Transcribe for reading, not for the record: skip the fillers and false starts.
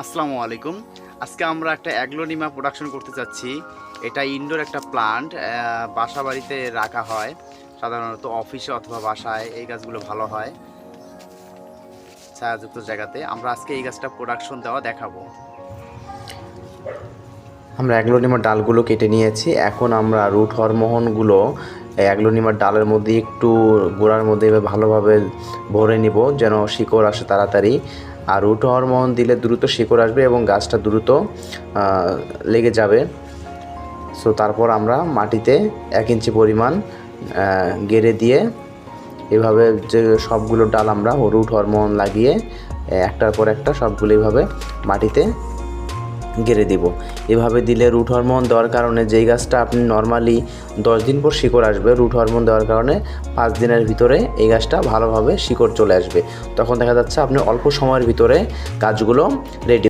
আসসালামু আলাইকুম। আজকে আমরা একটা অ্যাগ্লোনিমা প্রোডাকশন করতে চাচ্ছি। এটা ইনডোর একটা প্লান্ট, বাসা বাড়িতে রাখা হয়। সাধারণত অফিসে অথবা বাসায় এই গাছগুলো ভালো হয় ছায়াযুক্ত জায়গাতে। আমরা আজকে এই গাছটা প্রোডাকশন দেওয়া দেখাবো। আমরা অ্যাগ্লোনিমার ডালগুলো কেটে নিয়েছি। এখন আমরা রুট হরমোনগুলো অ্যাগ্লোনিমার ডালের মধ্যে একটু গোড়ার মধ্যে এভাবে ভালোভাবে ভরে নিব, যেন শিকড় আসে তাড়াতাড়ি। আর রুট হরমোন দিলে দ্রুত শিকড় আসবে এবং গাছটা দ্রুত লেগে যাবে। সো তারপর আমরা মাটিতে 1 ইঞ্চি পরিমাণ গেড়ে দিয়ে এভাবে যে সবগুলো ডাল আমরা রুট হরমোন লাগিয়ে একটার পর একটা সবগুলো এভাবে মাটিতে গেড়ে দিব। এভাবে দিলে রুট হরমোন দেওয়ার কারণে যেই গাছটা আপনি নর্মালি 10 দিন পর শিকড় আসবে, রুট হরমোন দেওয়ার কারণে 5 দিনের ভিতরে এই গাছটা ভালোভাবে শিকড় চলে আসবে। তখন দেখা যাচ্ছে আপনি অল্প সময়ের ভিতরে গাছগুলো রেডি।